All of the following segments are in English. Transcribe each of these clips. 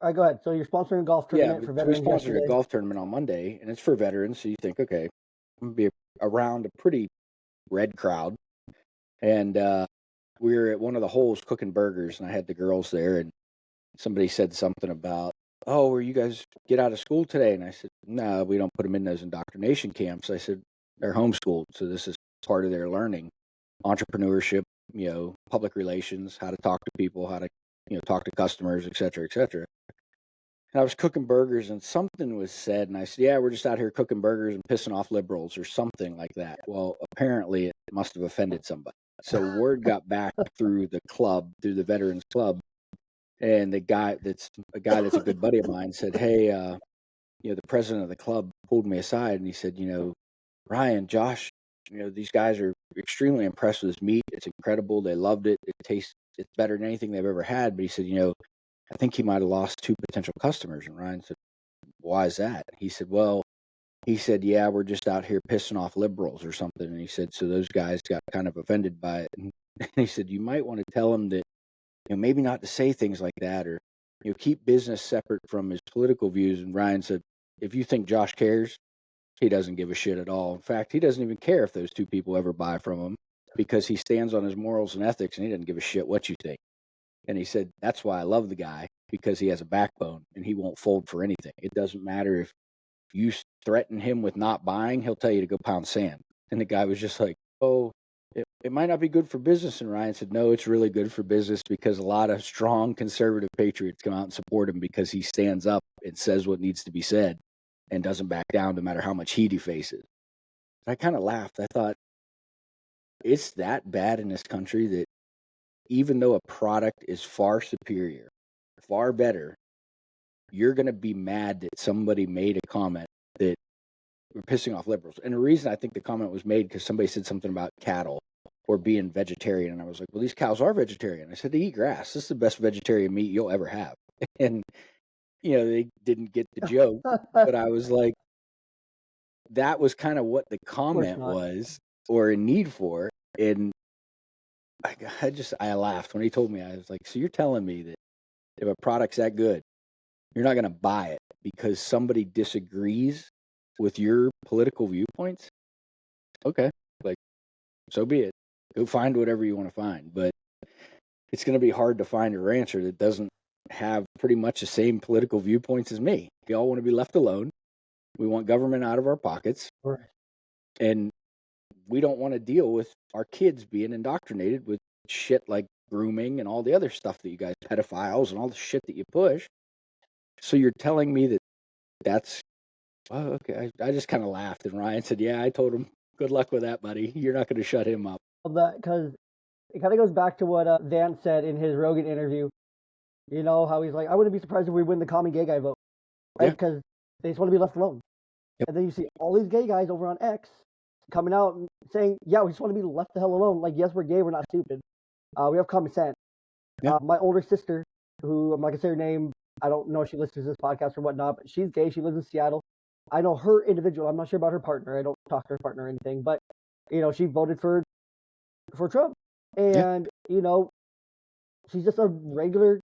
All right, go ahead. So you're sponsoring a golf tournament for we veterans sponsored yesterday. a golf tournament on Monday, and it's for veterans. So you think, okay, I'm going to be around a pretty red crowd. And we were at one of the holes cooking burgers, and I had the girls there, and somebody said something about, oh, were you guys get out of school today? And I said, no, we don't put them in those indoctrination camps. I said, they're homeschooled, so this is part of their learning. Entrepreneurship, public relations, how to talk to people, how to, talk to customers, et cetera, et cetera. And I was cooking burgers, and something was said, and I said, yeah, we're just out here cooking burgers and pissing off liberals or something like that. Well, apparently it must have offended somebody. So word got back through the club, through the Veterans Club, and the guy that's a good buddy of mine said, hey, the president of the club pulled me aside, and he said, Ryan, Josh, these guys are extremely impressed with this meat. It's incredible. They loved it. It's better than anything they've ever had. But he said, I think he might have lost 2 potential customers. And Ryan said, why is that? He said, yeah, we're just out here pissing off liberals or something. And he said, so those guys got kind of offended by it. And he said, you might want to tell them that, maybe not to say things like that, or, keep business separate from his political views. And Ryan said, if you think Josh cares, he doesn't give a shit at all. In fact, he doesn't even care if those 2 people ever buy from him, because he stands on his morals and ethics, and he doesn't give a shit what you think. And he said, that's why I love the guy, because he has a backbone and he won't fold for anything. It doesn't matter if you threaten him with not buying, he'll tell you to go pound sand. And the guy was just like, oh, it might not be good for business. And Ryan said, no, it's really good for business, because a lot of strong conservative patriots come out and support him, because he stands up and says what needs to be said and doesn't back down no matter how much heat he faces. I kind of laughed. I thought, it's that bad in this country that even though a product is far superior, far better, you're going to be mad that somebody made a comment that we're pissing off liberals. And the reason I think the comment was made, because somebody said something about cattle or being vegetarian. And I was like, well, these cows are vegetarian. I said, they eat grass. This is the best vegetarian meat you'll ever have. And, they didn't get the joke. But I was like, that was kind of what the comment was, or a need for. And I laughed when he told me. I was like, so you're telling me that if a product's that good, you're not going to buy it because somebody disagrees with your political viewpoints? Okay, like, so be it. Go find whatever you want to find. But it's going to be hard to find a rancher that doesn't have pretty much the same political viewpoints as me. We all want to be left alone. We want government out of our pockets. Right. And we don't want to deal with our kids being indoctrinated with shit like grooming and all the other stuff that you guys, pedophiles and all the shit that you push. So you're telling me that that's, oh, okay. I just kind of laughed, and Ryan said, yeah, I told him, good luck with that, buddy. You're not going to shut him up. That, because it kind of goes back to what Vance said in his Rogan interview. You know, how he's like, I wouldn't be surprised if we win the common gay guy vote. Right? Because they just want to be left alone. Yep. And then you see all these gay guys over on X coming out and saying, yeah, we just want to be left the hell alone. Like, yes, we're gay, we're not stupid. We have common sense. Yep. My older sister, who I'm not going to say her name, I don't know if she listens to this podcast or whatnot, but she's gay. She lives in Seattle. I know her individual. I'm not sure about her partner. I don't talk to her partner or anything. But, she voted for Trump. And, she's just a regular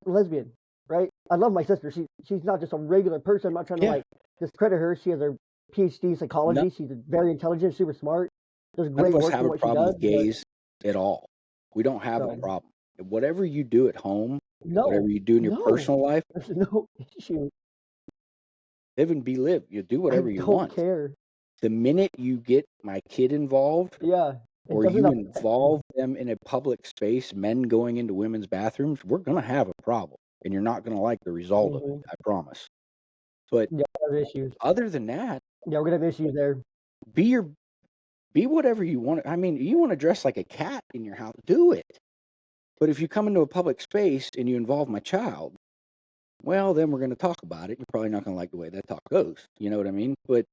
lesbian, right? I love my sister. She's not just a regular person. I'm not trying to, discredit her. She has her PhD in psychology. No. She's very intelligent, super smart. Does great work in what she does. None of us have a problem with gays at all. We don't have a problem. Whatever you do at home, whatever you do in your personal life, there's no issue. Live and be lived. You do whatever you want. I don't care. The minute you get my kid involved, or you involve them in a public space, men going into women's bathrooms, we're going to have a problem. And you're not going to like the result of it, I promise. But issues. Other than that, we're going to have issues there. Be whatever you want. I mean, you want to dress like a cat in your house, do it. But if you come into a public space and you involve my child, well, then we're going to talk about it. You're probably not going to like the way that talk goes. You know what I mean? But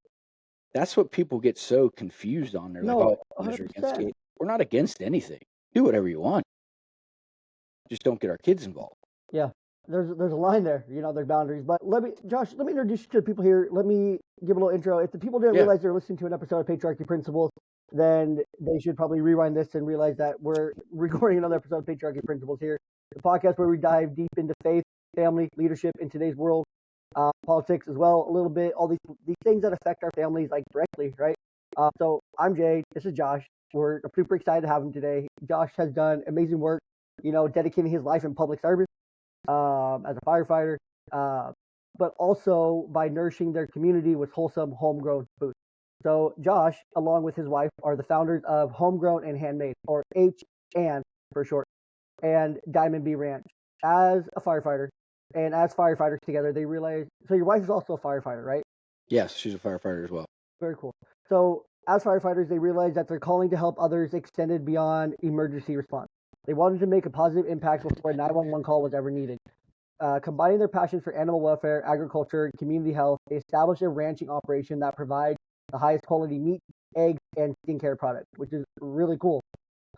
that's what people get so confused on. They're like, oh, against gay. We're not against anything. Do whatever you want. Just don't get our kids involved. Yeah. There's a line there, there's boundaries. But Josh, let me introduce you to the people here. Let me give a little intro. If the people didn't realize they're listening to an episode of Patriarchy Principles, then they should probably rewind this and realize that we're recording another episode of Patriarchy Principles here, the podcast where we dive deep into faith family, leadership in today's world, politics as well, a little bit, all these things that affect our families like directly, right? So I'm Jay. This is Josh. We're super excited to have him today. Josh has done amazing work, dedicating his life in public service as a firefighter, but also by nourishing their community with wholesome homegrown food. So Josh, along with his wife, are the founders of Homegrown and Handmade, or H&, for short, and Diamond B Ranch. As a firefighter, and as firefighters together, they realized. So your wife is also a firefighter, right? Yes, she's a firefighter as well. Very cool. So as firefighters, they realized that their calling to help others extended beyond emergency response. They wanted to make a positive impact before a 911 call was ever needed. Combining their passions for animal welfare, agriculture, and community health, they established a ranching operation that provides the highest quality meat, eggs, and skincare products, which is really cool.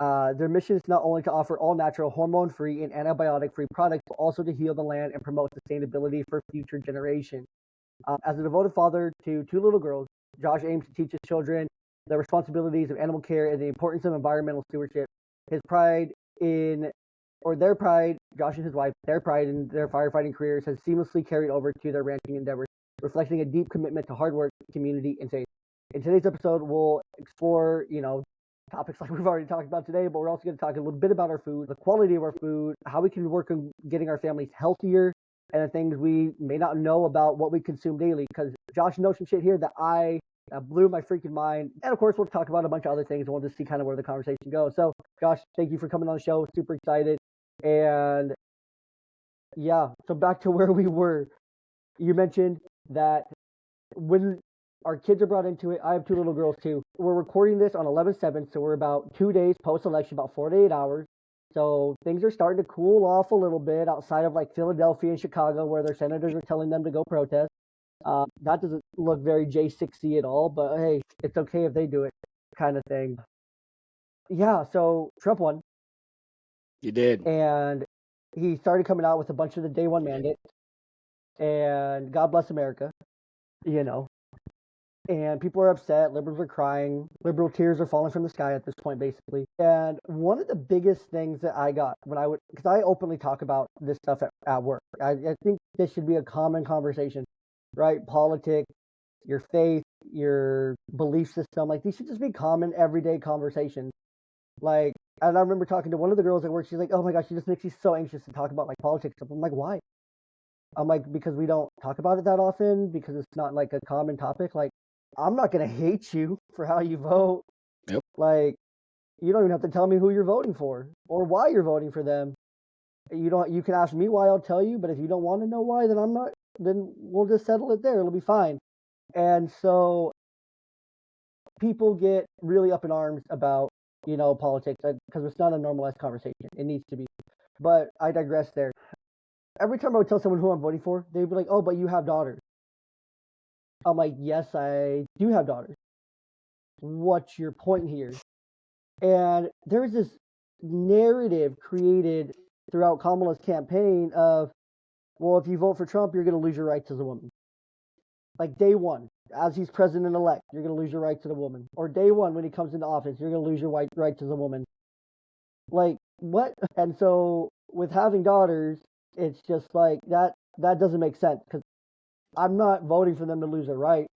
Their mission is not only to offer all natural, hormone-free, and antibiotic-free products, but also to heal the land and promote sustainability for future generations. As a devoted father to 2 little girls, Josh aims to teach his children the responsibilities of animal care and the importance of environmental stewardship. His pride in, or their pride, Josh and his wife, their pride in their firefighting careers has seamlessly carried over to their ranching endeavors, reflecting a deep commitment to hard work, community, and faith. In today's episode, we'll explore, topics like we've already talked about today, but we're also going to talk a little bit about our food, the quality of our food, how we can work on getting our families healthier, and the things we may not know about what we consume daily. Because Josh knows some shit here that blew my freaking mind. And of course, we'll talk about a bunch of other things, and we'll just see kind of where the conversation goes. So, Josh, thank you for coming on the show. Super excited. And yeah, so back to where we were. You mentioned that when our kids are brought into it, I have 2 little girls too. We're recording this on 11/7, so we're about 2 days post-election, about 4 to 8 hours. So things are starting to cool off a little bit outside of like Philadelphia and Chicago, where their senators are telling them to go protest. That doesn't look very J6y at all, but hey, it's okay if they do it, kind of thing. Yeah, so Trump won. You did. And he started coming out with a bunch of the day one mandates. And God bless America, And people are upset. Liberals are crying. Liberal tears are falling from the sky at this point, basically. And one of the biggest things that I got because I openly talk about this stuff at work. I think this should be a common conversation, right? Politics, your faith, your belief system, like these should just be common everyday conversations. Like, and I remember talking to one of the girls at work. She's like, "Oh my gosh, she just makes me so anxious to talk about like politics stuff." I'm like, "Why?" I'm like, "Because we don't talk about it that often. Because it's not like a common topic. Like, I'm not gonna hate you for how you vote. Yep. Like, you don't even have to tell me who you're voting for or why you're voting for them. You can ask me why, I'll tell you. But if you don't want to know why, then I'm not. Then we'll just settle it there. It'll be fine." And so people get really up in arms about politics because it's not a normalized conversation. It needs to be. But I digress there. Every time I would tell someone who I'm voting for, they'd be like, "Oh, but you have daughters." I'm like, "Yes, I do have daughters. What's your point here?" And there's this narrative created throughout Kamala's campaign of, well, if you vote for Trump, you're going to lose your rights as a woman. Like day one, as he's president-elect, you're going to lose your rights as a woman. Or day one, when he comes into office, you're going to lose your rights as a woman. Like, what? And so with having daughters, it's just like that doesn't make sense because I'm not voting for them to lose their right.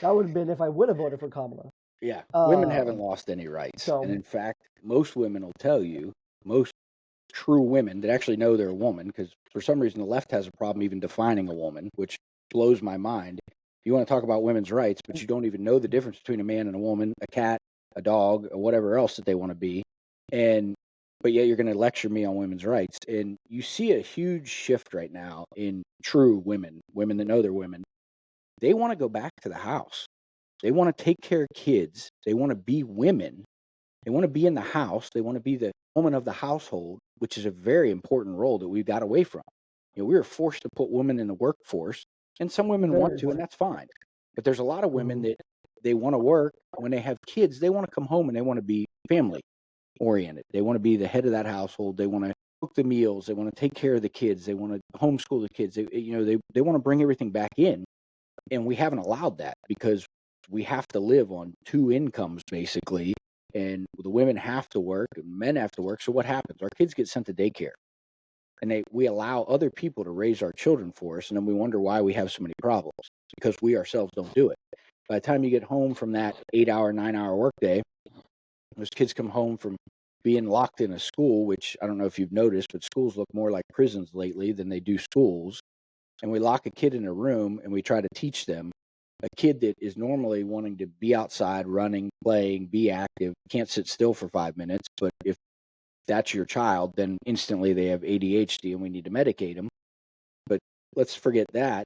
That would have been if I would have voted for Kamala. Yeah, women haven't lost any rights. So, and in fact, most women will tell you, most true women that actually know they're a woman, because for some reason the left has a problem even defining a woman, which blows my mind. You want to talk about women's rights, but you don't even know the difference between a man and a woman, a cat, a dog, or whatever else that they want to be. But yet you're going to lecture me on women's rights. And you see a huge shift right now in true women that know they're women. They want to go back to the house. They want to take care of kids. They want to be women. They want to be in the house. They want to be the woman of the household, which is a very important role that we got away from. We were forced to put women in the workforce, and some women want to, and that's fine. But there's a lot of women that they want to work. When they have kids, they want to come home and they want to be family oriented. They want to be the head of that household. They want to cook the meals. They want to take care of the kids. They want to homeschool the kids. They want to bring everything back in, and we haven't allowed that because we have to live on 2 incomes basically, and the women have to work, and men have to work. So what happens? Our kids get sent to daycare. And we allow other people to raise our children for us, and then we wonder why we have so many problems, because we ourselves don't do it. By the time you get home from that 8-hour, 9-hour workday, those kids come home from being locked in a school, which I don't know if you've noticed, but schools look more like prisons lately than they do schools. And we lock a kid in a room and we try to teach them. A kid that is normally wanting to be outside, running, playing, be active, can't sit still for 5 minutes. But if that's your child, then instantly they have ADHD and we need to medicate them. But let's forget that.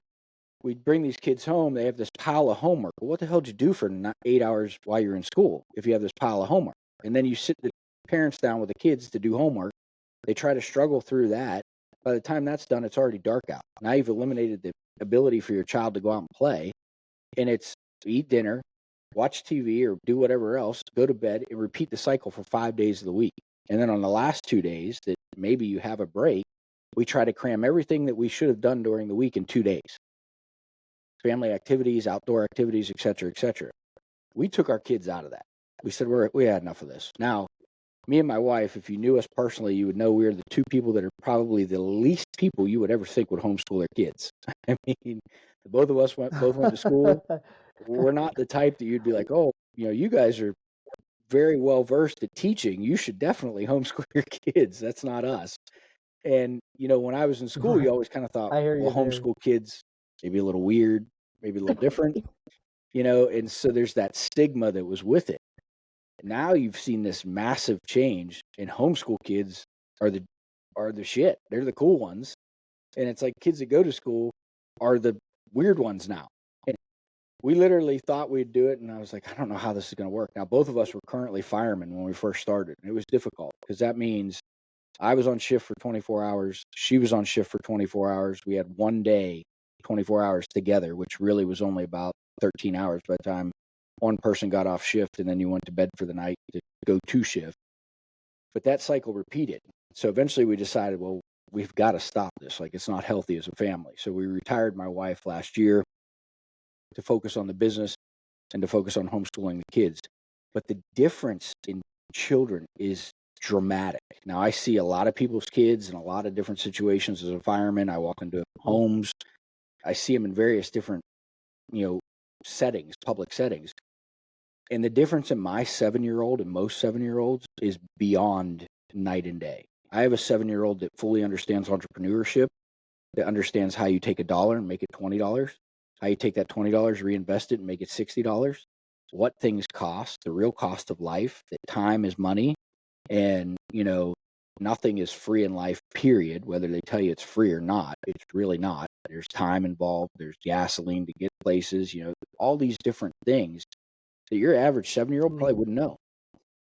We bring these kids home, they have this pile of homework. Well, what the hell did you do for 8 hours while you're in school if you have this pile of homework? And then you sit the parents down with the kids to do homework. They try to struggle through that. By the time that's done, it's already dark out. Now you've eliminated the ability for your child to go out and play. And it's eat dinner, watch TV, or do whatever else, go to bed, and repeat the cycle for 5 days of the week. And then on the last 2 days that maybe you have a break, we try to cram everything that we should have done during the week in 2 days. Family activities, outdoor activities, et cetera, et cetera. We took our kids out of that. We said, we had enough of this. Now, me and my wife, if you knew us personally, you would know we're the two people that are probably the least people you would ever think would homeschool their kids. I mean, both of us both went to school. We're not the type that you'd be like, oh, you guys are very well versed at teaching. You should definitely homeschool your kids. That's not us. And, when I was in school, you always kind of thought, I hear you well, there. homeschool kids, maybe a little weird, maybe a little different, and so there's that stigma that was with it. Now you've seen this massive change, and homeschool kids are the shit. They're the cool ones. And it's like kids that go to school are the weird ones now. And we literally thought we'd do it, and I was like, I don't know how this is going to work. Now, both of us were currently firemen when we first started, and it was difficult because that means I was on shift for 24 hours. She was on shift for 24 hours. We had one day, 24 hours together, which really was only about 13 hours by the time one person got off shift and then you went to bed for the night to go to shift. But that cycle repeated. So eventually we decided, well, we've got to stop this. Like, it's not healthy as a family. So we retired my wife last year to focus on the business and to focus on homeschooling the kids. But the difference in children is dramatic. Now, I see a lot of people's kids in a lot of different situations as a fireman. I walk into homes. I see them in various different, settings, public settings. And the difference in my 7-year-old and most 7-year-olds is beyond night and day. I have a 7-year-old that fully understands entrepreneurship, that understands how you take $1 and make it $20, how you take that $20, reinvest it and make it $60, what things cost, the real cost of life, that time is money, and, nothing is free in life, period, whether they tell you it's free or not. It's really not. There's time involved. There's gasoline to get places, all these different things that your average 7-year-old probably wouldn't know.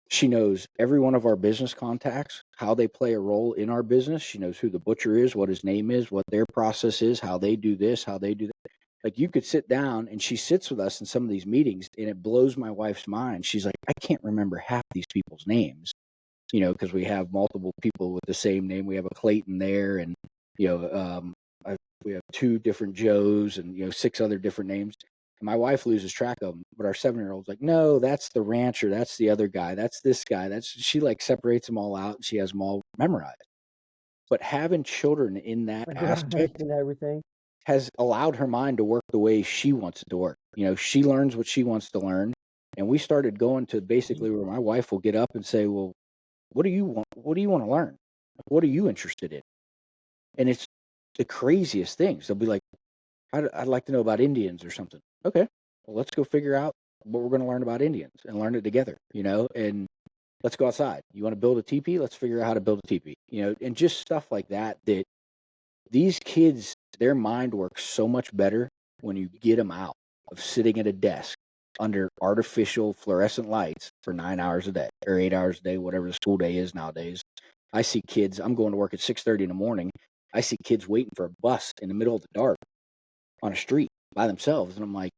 She knows every one of our business contacts, how they play a role in our business. She knows who the butcher is, what his name is, what their process is, how they do this, how they do that. Like, you could sit down, and she sits with us in some of these meetings, and it blows my wife's mind. She's like, I can't remember half these people's names, because we have multiple people with the same name. We have a Clayton there, and, we have 2 different Joes and, 6 other different names. My wife loses track of them, but our 7-year-old's like, no, that's the rancher. That's the other guy. That's this guy. She separates them all out and she has them all memorized. But having children in that aspect And everything. has allowed her mind to work the way she wants it to work. She learns what she wants to learn. And we started going to basically where my wife will get up and say, well, what do you want? What do you want to learn? What are you interested in? And it's the craziest things. They'll be like, I'd like to know about Indians or something. Okay, well, let's go figure out what we're going to learn about Indians and learn it together, and let's go outside. You want to build a teepee? Let's figure out how to build a teepee, and just stuff like that, that these kids, their mind works so much better when you get them out of sitting at a desk under artificial fluorescent lights for 9 hours a day or 8 hours a day, whatever the school day is nowadays. I see kids, I'm going to work at 6:30 in the morning. I see kids waiting for a bus in the middle of the dark on a street by themselves. And I'm like,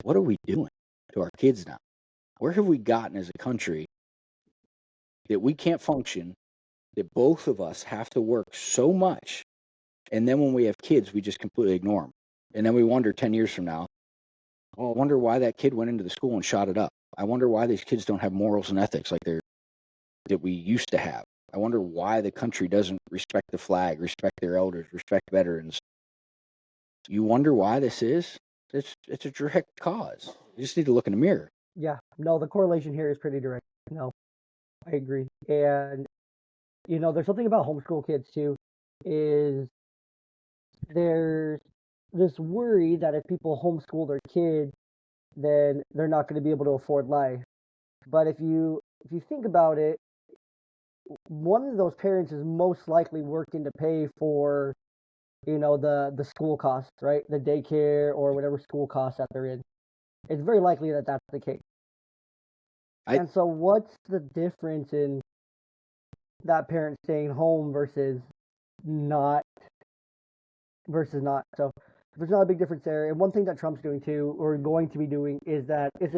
what are we doing to our kids now? Where have we gotten as a country that we can't function, that both of us have to work so much, and then when we have kids, we just completely ignore them. And then we wonder 10 years from now, I wonder why that kid went into the school and shot it up. I wonder why these kids don't have morals and ethics like that we used to have. I wonder why the country doesn't respect the flag, respect their elders, respect veterans. You wonder why this is? It's a direct cause. You just need to look in the mirror. Yeah, no, the correlation here is pretty direct. No, I agree. And there's something about homeschool kids too, is there's this worry that if people homeschool their kids, then they're not going to be able to afford life. But if you think about it, one of those parents is most likely working to pay for the school costs, right? The daycare or whatever school costs that they're in. It's very likely that that's the case. And so, what's the difference in that parent staying home not versus not? So there's not a big difference there. And one thing that Trump's doing too, or going to be doing, is that it's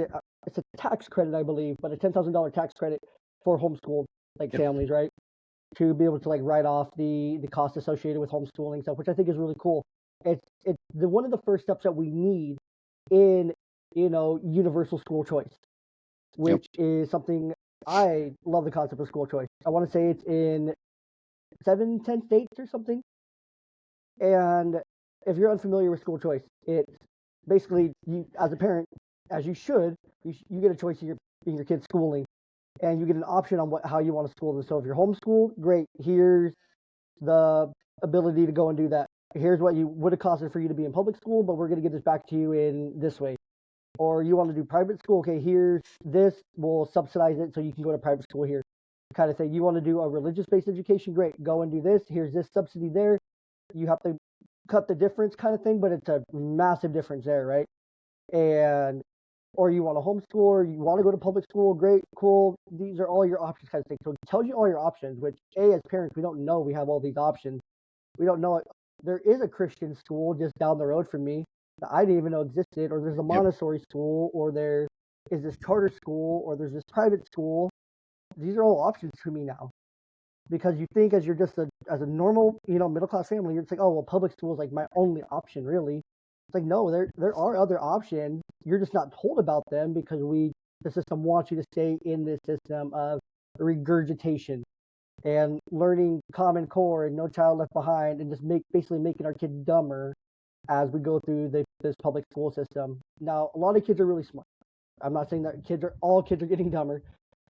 a tax credit, I believe, but a $10,000 tax credit for homeschooled families, right? To be able to write off the cost associated with homeschooling stuff, which I think is really cool. It's one of the first steps that we need in universal school choice, which is something I love the concept of school choice. I want to say it's in 10 states or something. And if you're unfamiliar with school choice, it's basically you, as a parent, as you should, you get a choice in your kid's schooling, and you get an option on how you want to school them. So if you're homeschooled, great. Here's the ability to go and do that. Here's what you would have costed for you to be in public school, but we're going to get this back to you in this way. Or you want to do private school, okay, here's this, we'll subsidize it so you can go to private school here, kind of thing. You want to do a religious-based education, great, go and do this, here's this subsidy there. You have to cut the difference kind of thing, but it's a massive difference there, right? Or you want to homeschool, or you want to go to public school, great, cool, these are all your options kind of thing. So it tells you all your options, which, as parents, we don't know we have all these options. We don't know it. There is a Christian school just down the road from me that I didn't even know existed, or there's a Montessori school, or there is this charter school, or there's this private school. These are all options to me now. Because you think as you're just as a normal, middle class family, you're just like, oh well, public school is like my only option, really. It's like, no, there are other options. You're just not told about them because the system wants you to stay in this system of regurgitation and learning Common Core and No Child Left Behind, and just basically making our kids dumber as we go through this public school system. Now, a lot of kids are really smart. I'm not saying that all kids are getting dumber,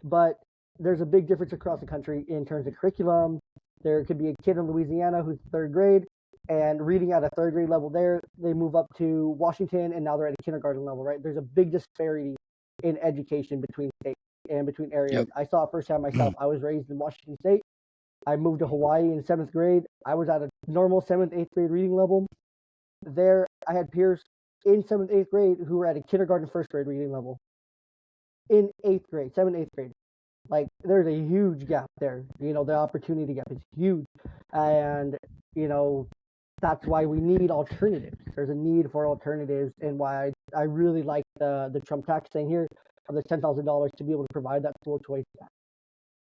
but there's a big difference across the country in terms of curriculum. There could be a kid in Louisiana who's third grade and reading at a third grade level there. They move up to Washington and now they're at a kindergarten level, right? There's a big disparity in education between states and between areas. I saw it firsthand myself. I was raised in Washington State. I moved to Hawaii in 7th grade. I was at a normal 7th, 8th grade reading level. There, I had peers in 7th, 8th grade who were at a kindergarten, 1st grade reading level. In 8th grade, 7th, 8th grade. There's a huge gap there. The opportunity gap is huge. And, that's why we need alternatives. There's a need for alternatives, and why I really like the Trump tax thing here of the $10,000 to be able to provide that school choice.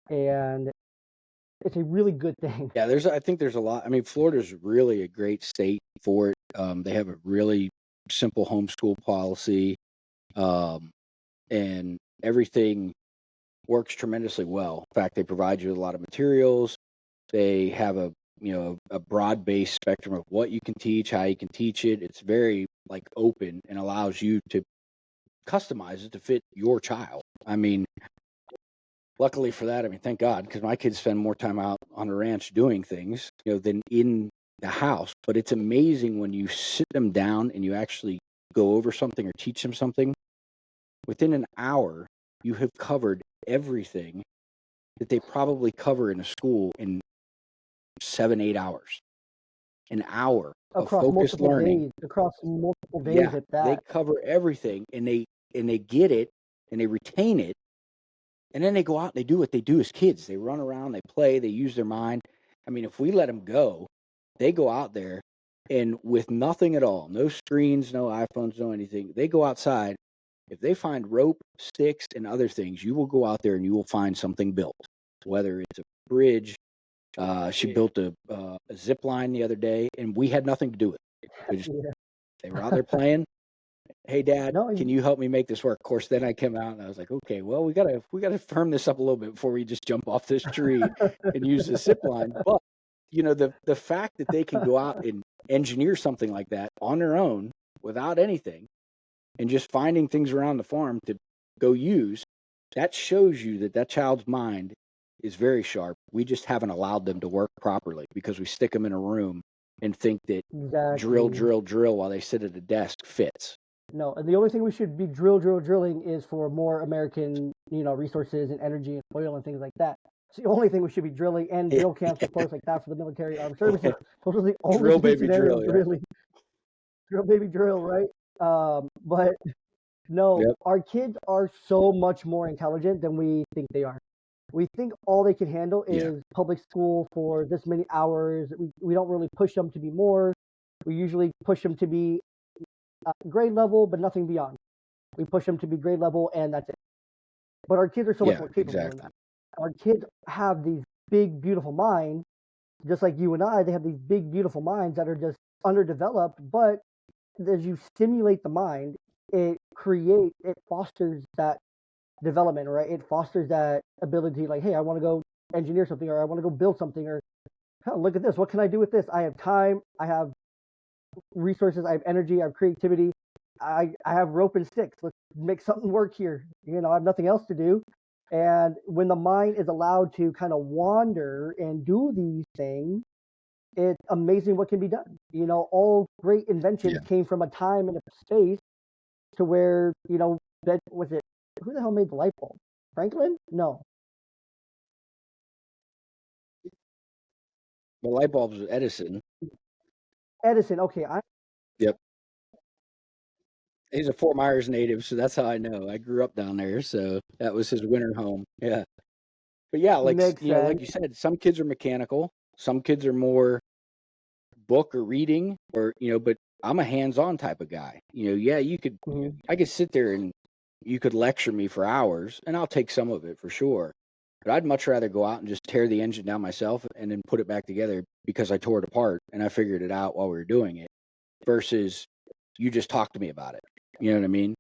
And it's a really good thing. Yeah, I think there's a lot. I mean, Florida's really a great state for it. They have a really simple homeschool policy, and everything works tremendously well. In fact, they provide you with a lot of materials. They have a broad-based spectrum of what you can teach, how you can teach it. It's very open and allows you to customize it to fit your child. I mean, luckily for that, thank God, because my kids spend more time out on the ranch doing things, than in the house. But it's amazing when you sit them down and you actually go over something or teach them something. Within an hour, you have covered everything that they probably cover in a school in 7-8 hours. An hour across of focused learning. Across multiple days at that. They cover everything, and they get it, and they retain it. And then they go out and they do what they do as kids. They run around, they play, they use their mind. If we let them go, they go out there and with nothing at all, no screens, no iPhones, no anything, they go outside. If they find rope, sticks, and other things, you will go out there and you will find something built, whether it's a bridge. She built a zip line the other day, and we had nothing to do with it. They were out there playing. hey dad, No, can you help me make this work? Of course, then I came out and I was like, okay, well, we gotta firm this up a little bit before we just jump off this tree and use the zip line. But the fact that they can go out and engineer something like that on their own without anything and just finding things around the farm to go use, that shows you that child's mind is very sharp. We just haven't allowed them to work properly because we stick them in a room and think that drill, exactly. drill, drill while they sit at a desk fits. No, and the only thing we should be drilling is for more American, resources and energy and oil and things like that. It's the only thing we should be drilling, and Yeah. drill camps, of course, like that for the military armed services. Those are the only Drill, two baby, scenarios, drill. Yeah. really. Drill, baby, drill, right? But no, Yep. our kids are so much more intelligent than we think they are. We think all they can handle Yeah. is public school for this many hours. We don't really push them to be more. We usually push them to be grade level, but nothing beyond. We push them to be grade level, and that's it. But our kids are so much Yeah. more capable than Exactly. that. Our kids have these big, beautiful minds, just like you and I. They have these big, beautiful minds that are just underdeveloped. But as you stimulate the mind, it fosters that development, right? It fosters that ability, like, hey, I want to go engineer something, or I want to go build something, or oh, look at this. What can I do with this? I have time. I have resources. I have energy. I have creativity. I have rope and sticks. Let's make something work here. I have nothing else to do. And when the mind is allowed to kind of wander and do these things, it's amazing what can be done. All great inventions Yeah. came from a time and a space to where, that was it. Who the hell made the light bulb? Franklin? No. The light bulbs with Edison. Edison. Okay. Yep. He's a Fort Myers native, so that's how I know. I grew up down there, so that was his winter home. Yeah. But yeah, Makes like sense. you said, some kids are mechanical, some kids are more book or reading, or but I'm a hands-on type of guy. Yeah, Mhm. I could sit there and you could lecture me for hours, and I'll take some of it for sure. But I'd much rather go out and just tear the engine down myself and then put it back together because I tore it apart and I figured it out while we were doing it, versus you just talk to me about it. You know what I mean?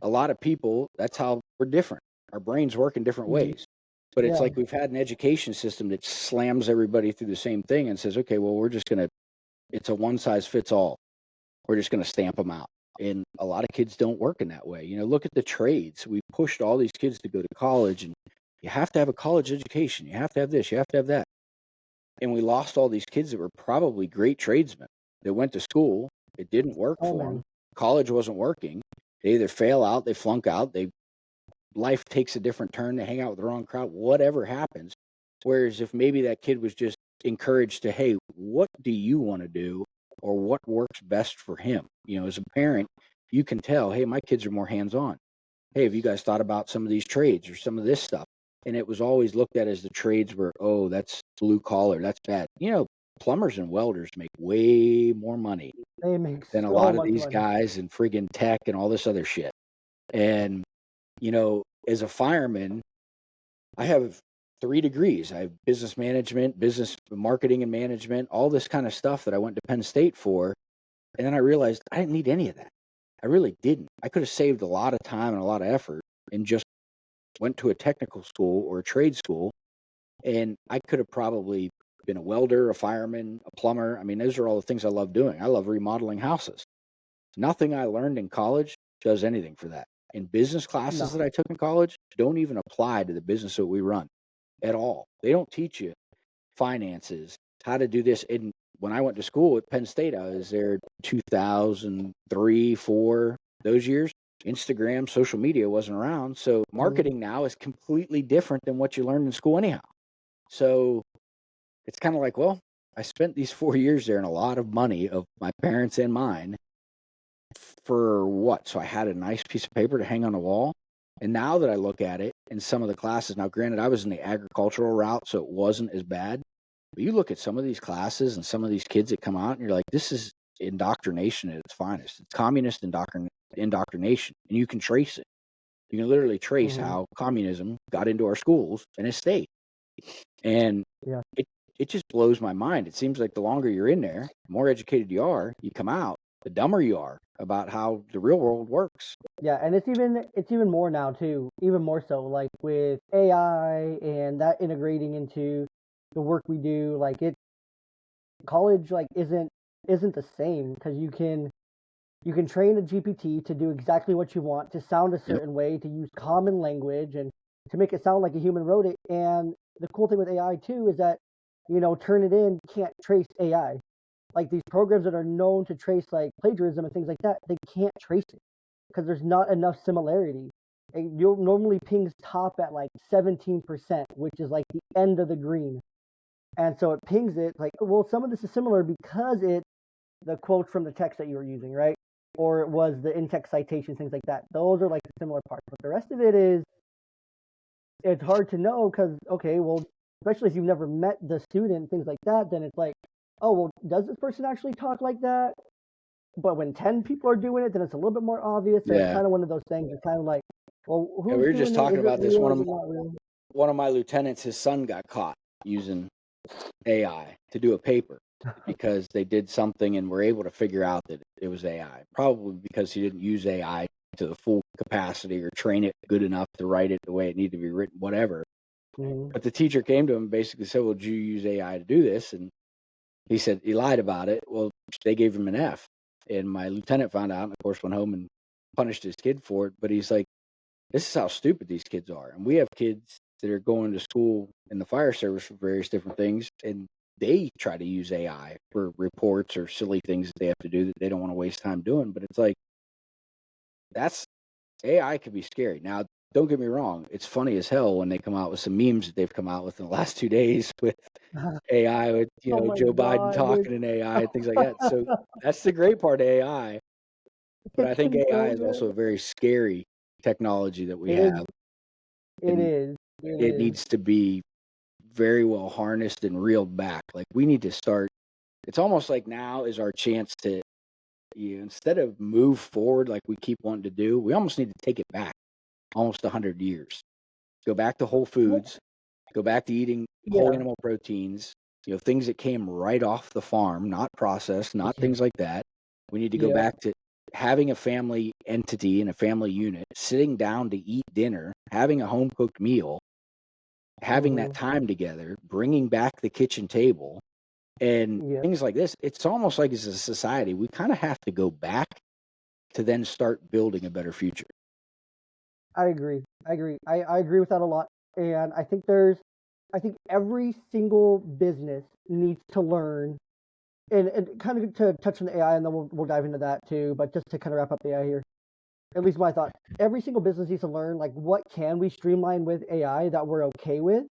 A lot of people, that's how we're different. Our brains work in different ways. But it's Yeah. like we've had an education system that slams everybody through the same thing and says, okay, well, it's a one size fits all. We're just going to stamp them out. And a lot of kids don't work in that way. Look at the trades. We pushed all these kids to go to college, and you have to have a college education. You have to have this, you have to have that. And we lost all these kids that were probably great tradesmen that went to school. It didn't work So for many. them. College wasn't working. They either fail out, they flunk out, life takes a different turn, they hang out with the wrong crowd, whatever happens. Whereas if maybe that kid was just encouraged to, hey, what do you want to do, or what works best for him? As a parent, you can tell, hey, my kids are more hands-on. Hey, have you guys thought about some of these trades or some of this stuff? And it was always looked at as the trades were, oh, that's blue collar, that's bad. Plumbers and welders make way more money They make than a so lot of much these money. guys in friggin' tech and all this other shit. And as a fireman, I have 3 degrees. I have business management, business marketing and management, all this kind of stuff that I went to Penn State for. And then I realized I didn't need any of that. I really didn't. I could have saved a lot of time and a lot of effort and just went to a technical school or a trade school. And I could have probably been a welder, a fireman, a plumber. I mean, those are all the things I love doing. I love remodeling houses. Nothing I learned in college does anything for that. And business classes No. that I took in college don't even apply to the business that we run at all. They don't teach you finances, how to do this. And when I went to school at Penn State, I was there 2003, 4, those years. Instagram, social media wasn't around. So marketing now is completely different than what you learned in school anyhow. So it's kind of like, well, I spent these 4 years there and a lot of money of my parents and mine for what? So I had a nice piece of paper to hang on the wall. And now that I look at it in some of the classes, now granted, I was in the agricultural route, so it wasn't as bad. But you look at some of these classes and some of these kids that come out, and you're like, this is indoctrination at its finest. It's communist indoctrination, and you can trace it. You can literally trace how communism got into our schools and has stayed. And Yeah. it just blows my mind. It seems like the longer you're in there, the more educated you are, you come out, the dumber you are about how the real world works. Yeah, and it's even more now too, even more so, like with AI and that integrating into the work we do. Like college like isn't the same because you can train a GPT to do exactly what you want, to sound a Yep. certain way, to use common language, and to make it sound like a human wrote it. And the cool thing with AI too is that, Turnitin can't trace AI. Like these programs that are known to trace like plagiarism and things like that, they can't trace it because there's not enough similarity. And you'll normally pings top at like 17%, which is like the end of the green. And so it pings it like, well, some of this is similar because it's the quotes from the text that you were using, right? Or it was the in-text citation, things like that. Those are like the similar parts. But the rest of it it's hard to know because, okay, well, especially if you've never met the student, things like that, then it's like, oh, well, does this person actually talk like that? But when 10 people are doing it, then it's a little bit more obvious. So it's Yeah. kind of one of those things. It's kind of like, well, Yeah, who's we were just doing it? talking Is it about this. real? Is it not real? One of my lieutenants, his son got caught using AI to do a paper because they did something and were able to figure out that it was AI. Probably because he didn't use AI to the full capacity or train it good enough to write it the way it needed to be written, whatever. Mm-hmm. But the teacher came to him and basically said, well, did you use AI to do this? And he said he lied about it. Well, they gave him an F. And my lieutenant found out and, of course, went home and punished his kid for it. But he's like, this is how stupid these kids are. And we have kids that are going to school in the fire service for various different things, and they try to use AI for reports or silly things that they have to do that they don't want to waste time doing. But it's like, that's AI can be scary. Now, don't get me wrong. It's funny as hell when they come out with some memes that they've come out with in the last 2 days with AI, with, Oh my Joe Biden God, talking in AI and things like that. So that's the great part of AI. But I it's think been AI so is also good. a very scary technology that we It is. have. It And is. It it is. needs to be very well harnessed and reeled back. Like we need to start. It's almost like now is our chance to, instead of move forward like we keep wanting to do, we almost need to take it back almost 100 years. Go back to whole Well, foods. Go back to eating whole yeah. animal proteins. Things that came right off the farm, not processed, not Yeah. things like that. We need to go Yeah. back to having a family entity and a family unit, sitting down to eat dinner, having a home cooked meal, having that Mm-hmm. time together, bringing back the kitchen table, and Yeah. things like this. It's almost like as a society, we kind of have to go back to then start building a better future. I agree. I agree with that a lot. And I think every single business needs to learn, and kind of to touch on the AI, and then we'll dive into that too. But just to kind of wrap up the AI here, at least my thought, every single business needs to learn like what can we streamline with AI that we're okay with.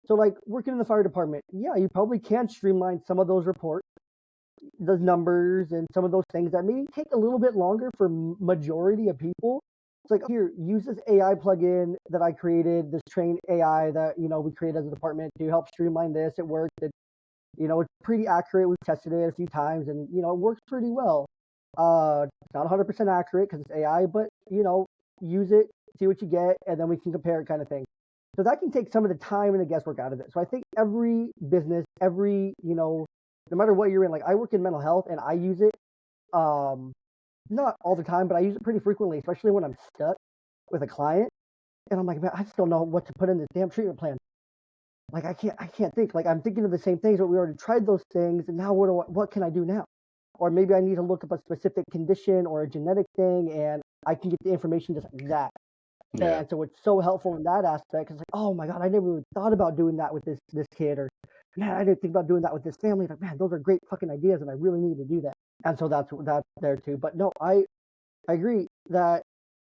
So like working in the fire department, yeah, you probably can streamline some of those reports, those numbers, and some of those things that maybe take a little bit longer for majority of people. It's like, here, use this AI plugin that I created, this trained AI that we created as a department to help streamline this. It worked. It's pretty accurate. We've tested it a few times, and it works pretty well. It's not 100% accurate because it's AI, but use it, see what you get, and then we can compare it, kind of thing. So that can take some of the time and the guesswork out of it. So I think every business, every no matter what you're in, like I work in mental health and I use it, not all the time, but I use it pretty frequently, especially when I'm stuck with a client and I'm like, man, I just don't know what to put in this damn treatment plan. Like I can't think. Like I'm thinking of the same things, but we already tried those things, and now what can I do now? Or maybe I need to look up a specific condition or a genetic thing, and I can get the information just like that. Yeah. And so it's so helpful in that aspect. It's like, oh my god, I never even thought about doing that with this kid, or man, I didn't think about doing that with this family. Like, man, those are great fucking ideas, and I really need to do that. And so that's there too. But no, I agree that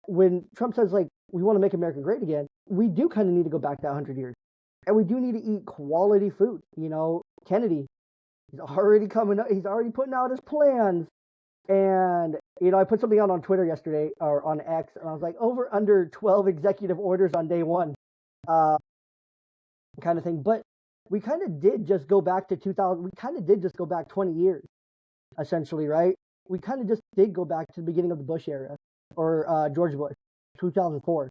when Trump says like we want to make America great again, we do kind of need to go back that 100 years, and we do need to eat quality food. Kennedy, he's already coming up. He's already putting out his plans. And I put something out on Twitter yesterday or on X, and I was like, over under 12 executive orders on day one, uh, kind of thing. But we kind of did just go back to 2000. We kind of did just go back 20 years, essentially, right? We kind of just did go back to the beginning of the Bush era, or George Bush, 2004,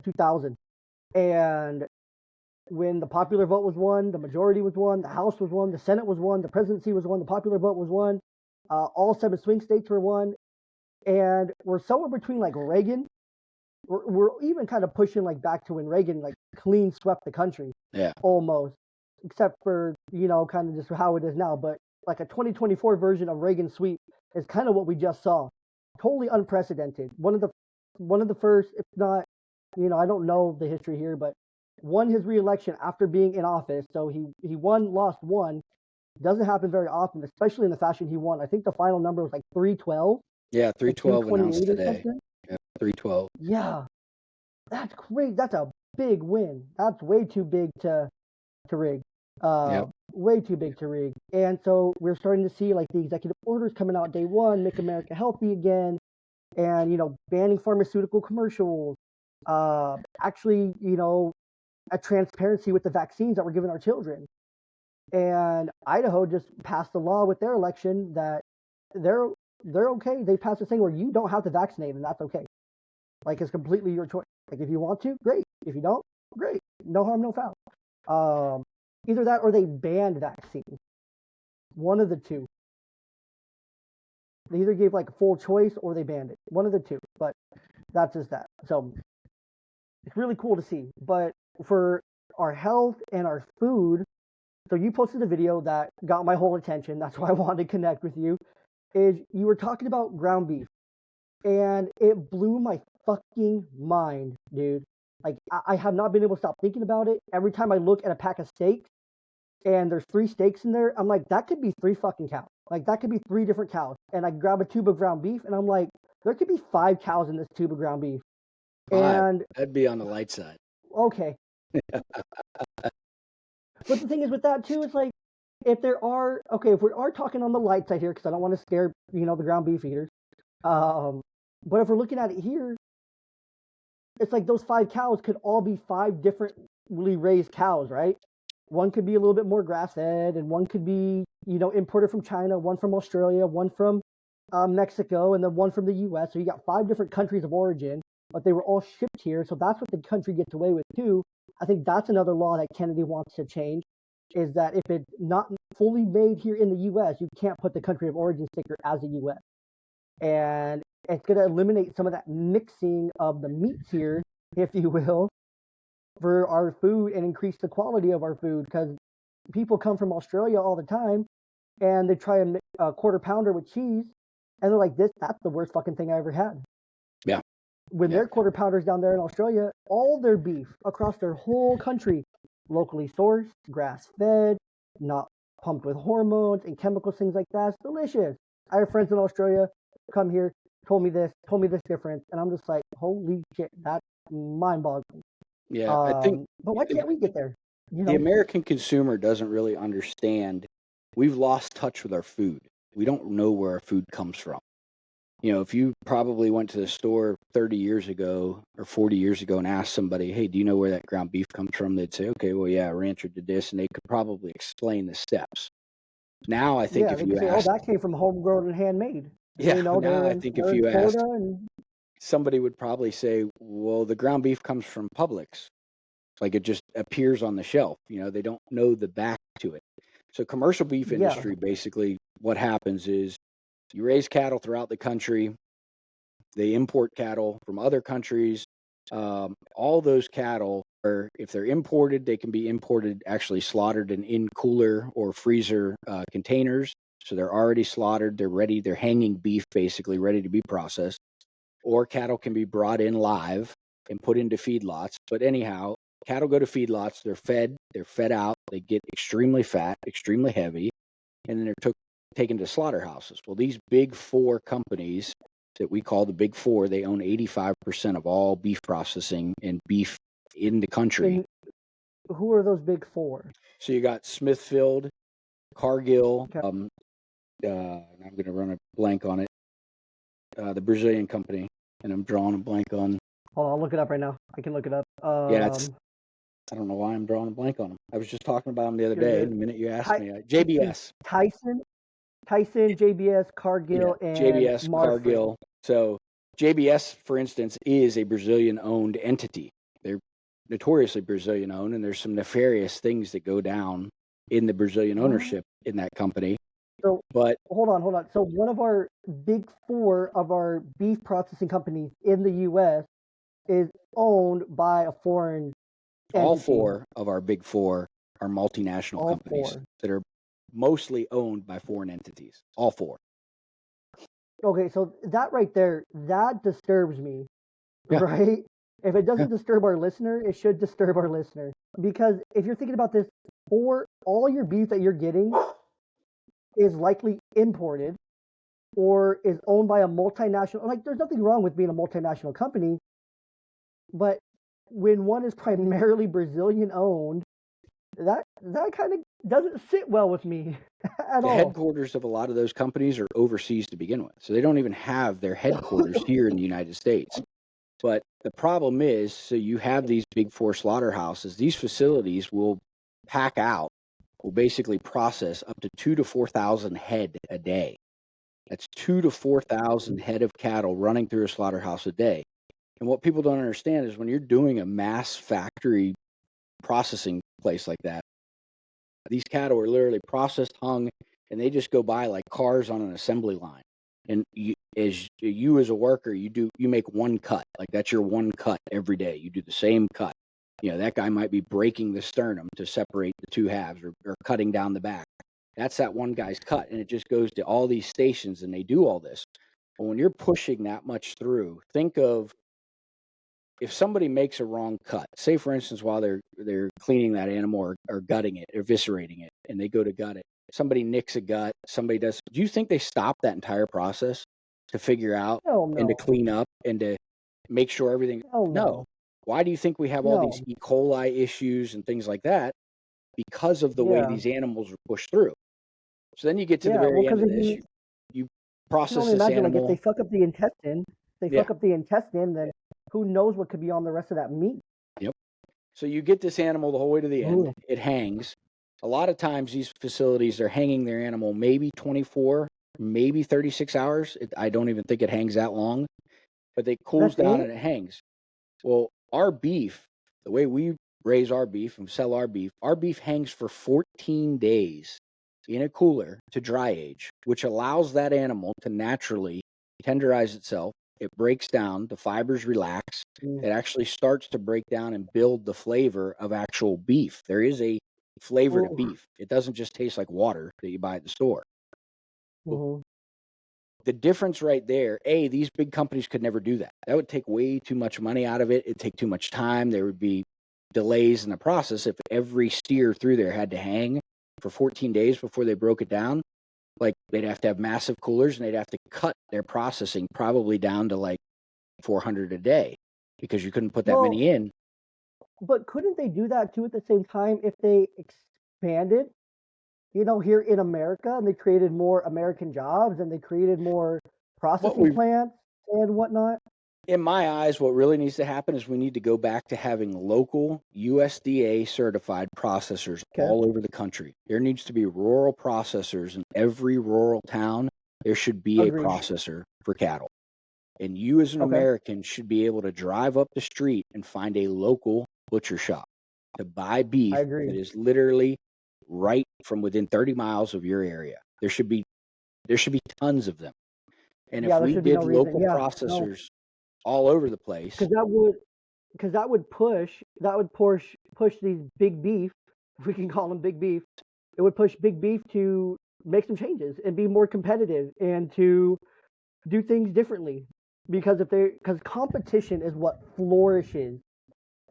2000, and when the popular vote was won, the majority was won, the House was won, the Senate was won, the presidency was won, the popular vote was won. All 7 swing states were won, and we're somewhere between like Reagan. We're even kind of pushing like back to when Reagan like clean swept the country. Yeah. Almost, except for kind of just how it is now. But like a 2024 version of Reagan sweep is kind of what we just saw. Totally unprecedented. One of the first, if not, I don't know the history here, but won his reelection after being in office. So he won, lost, won. Doesn't happen very often, especially in the fashion he won. I think the final number was like 312. Yeah, 312 announced 228 or today. something. Yeah, 312. Yeah, that's great. That's a big win. That's way too big to rig. Yep. Way too big to rig. And so we're starting to see like the executive orders coming out day one, make America healthy again, and banning pharmaceutical commercials. Actually, a transparency with the vaccines that we're giving our children. And Idaho just passed a law with their election that they're okay. They passed a thing where you don't have to vaccinate, and that's okay. Like, it's completely your choice. Like, if you want to, great. If you don't, great. No harm, no foul. Either that or they banned vaccines. One of the two. They either gave like full choice or they banned it. One of the two. But that's just that. So it's really cool to see. But for our health and our food, so you posted a video that got my whole attention. That's why I wanted to connect with you. Is you were talking about ground beef. And it blew my fucking mind, dude. Like, I have not been able to stop thinking about it. Every time I look at a pack of steaks and there's 3 steaks in there, I'm like, that could be 3 fucking cows. Like, that could be 3 different cows. And I grab a tube of ground beef and I'm like, there could be 5 cows in this tube of ground beef. 5. And that'd be on the light side. Okay. But the thing is with that too, it's like, if we are talking on the light side here, because I don't want to scare, the ground beef eaters. But if we're looking at it here, it's like those 5 cows could all be 5 differently raised cows, right? One could be a little bit more grass-fed, and one could be, imported from China, one from Australia, one from Mexico, and then one from the U.S. So you got 5 different countries of origin, but they were all shipped here. So that's what the country gets away with too. I think that's another law that Kennedy wants to change, is that if it's not fully made here in the U.S., you can't put the country of origin sticker as a U.S. And it's going to eliminate some of that mixing of the meats here, if you will, for our food and increase the quality of our food, because people come from Australia all the time and they try a quarter pounder with cheese and they're like, that's the worst fucking thing I ever had. Yeah. When their quarter pounders down there in Australia, all their beef across their whole country, locally sourced, grass-fed, not pumped with hormones and chemicals, things like that. It's delicious. I have friends in Australia come here, told me this difference, and I'm just like, holy shit, that's mind-boggling. Yeah, I think. But why can't we get there? The American consumer doesn't really understand. We've lost touch with our food. We don't know where our food comes from. If you probably went to the store 30 years ago or 40 years ago and asked somebody, hey, do you know where that ground beef comes from? They'd say, okay, well, yeah, a rancher did this, and they could probably explain the steps. Now, I think if you ask, that came from homegrown and handmade. Yeah, now I think if you ask, somebody would probably say, well, the ground beef comes from Publix. Like, it just appears on the shelf. They don't know the back to it. So commercial beef industry, basically what happens is you raise cattle throughout the country. They import cattle from other countries. All those cattle are, if they're imported, they can be imported, actually slaughtered in cooler or freezer containers. So they're already slaughtered. They're ready. They're hanging beef, basically ready to be processed. Or cattle can be brought in live and put into feedlots. But anyhow, cattle go to feedlots. They're fed out. They get extremely fat, extremely heavy, and then they're taken to slaughterhouses. Well, these big 4 companies that we call the big 4, they own 85% of all beef processing and beef in the country. And who are those big 4? So you got Smithfield, Cargill. Okay. I'm going to run a blank on it. The Brazilian company, and I'm drawing a blank on. Hold on, I'll look it up right now. I can look it up. I don't know why I'm drawing a blank on them. I was just talking about them the other day, and the minute you asked me, JBS. Tyson, JBS, Cargill, and JBS, Cargill. So JBS, for instance, is a Brazilian-owned entity. They're notoriously Brazilian-owned, and there's some nefarious things that go down in the Brazilian ownership in that company. So But hold on. So one of our big four of our beef processing companies in the U.S. is owned by a foreign all entity. 4 of our big 4 are multinational All companies 4. that are mostly owned by foreign entities. All 4. Okay, so that right there, that disturbs me, Yeah. right? If it Yeah. doesn't disturb our listener, it should disturb our listener. Because if you're thinking about this, for all your beef that you're getting is likely imported or is owned by a multinational. Like, there's nothing wrong with being a multinational company, but when one is primarily Brazilian owned, that kind of doesn't sit well with me at The all. headquarters of a lot of those companies are overseas to begin with. So they don't even have their headquarters here in the United States. But the problem is, so you have these big 4 slaughterhouses, these facilities will basically process up to 2 to 4,000 head a day. That's 2 to 4,000 head of cattle running through a slaughterhouse a day. And what people don't understand is when you're doing a mass factory processing place like that, these cattle are literally processed, hung, and they just go by like cars on an assembly line. And you as a worker, you make one cut. Like that's your one cut every day. You do the same cut. You know, that guy might be breaking the sternum to separate the 2 halves or cutting down the back. That's that one guy's cut. And it just goes to all these stations and they do all this. But when you're pushing that much through, think of if somebody makes a wrong cut, say for instance, while they're cleaning that animal or gutting it, eviscerating it, and they go to gut it, somebody nicks a gut, somebody does. Do you think they stop that entire process to figure out Hell and to no. clean up and to make sure everything? Hell No. no. Why do you think we have all these No. E. coli issues and things like that? Because of the way Yeah. these animals are pushed through. So then you get to the Yeah. Well, very end because of if this, you you can process only this imagine, like, if they animal. fuck up the intestine, Yeah. then who knows what could be on the rest of that meat? Yep. So you get this animal the whole way to the end. Ooh. It hangs. A lot of times these facilities are hanging their animal maybe 24, maybe 36 hours. I don't even think it hangs that long, but it cools That's down it? and it hangs. Well, our beef, the way we raise our beef and sell our beef hangs for 14 days in a cooler to dry age, which allows that animal to naturally tenderize itself. It breaks down, the fibers relax. Mm. It actually starts to break down and build the flavor of actual beef. There is a flavor to Ooh. beef. It doesn't just taste like water that you buy at the store. Mm-hmm. The difference right there, these big companies could never do that. That would take way too much money out of it. It'd take too much time. There would be delays in the process if every steer through there had to hang for 14 days before they broke it down. Like they'd have to have massive coolers and they'd have to cut their processing probably down to like 400 a day because you couldn't put that Well, many in. but couldn't they do that too at the same time if they expanded, here in America, and they created more American jobs and they created more processing plants and whatnot? In my eyes, what really needs to happen is we need to go back to having local USDA certified processors Okay. all over the country. There needs to be rural processors in every rural town. There should be a Agreed. processor for cattle. And you as an Okay. American should be able to drive up the street and find a local butcher shop to buy beef I agree. that is literally right from within 30 miles of your area. There should be tons of them. And Yeah, if there we should be no did reason. local Yeah, no, processors all over the place, because that would push these big beef, if we can call them big beef. It would push big beef to make some changes and be more competitive and to do things differently. Because competition is what flourishes,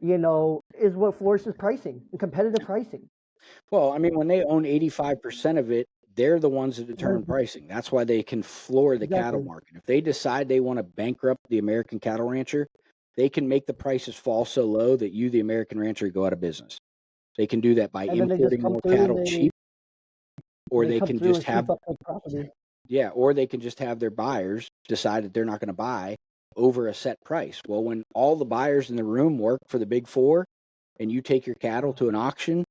is what flourishes pricing and competitive pricing. well, I mean, when they own 85% of it, they're the ones that determine Mhm. pricing. That's why they can floor the cattle Exactly. market. If they decide they want to bankrupt the American cattle rancher, they can make the prices fall so low that you, the American rancher, go out of business. They can do that by And then they just importing come more through and cattle cheap, or they they come can through just and sweep have, up the property. or they can just have their buyers decide that they're not going to buy over a set price. Well, when all the buyers in the room work for the big 4 and you take your cattle to an auction,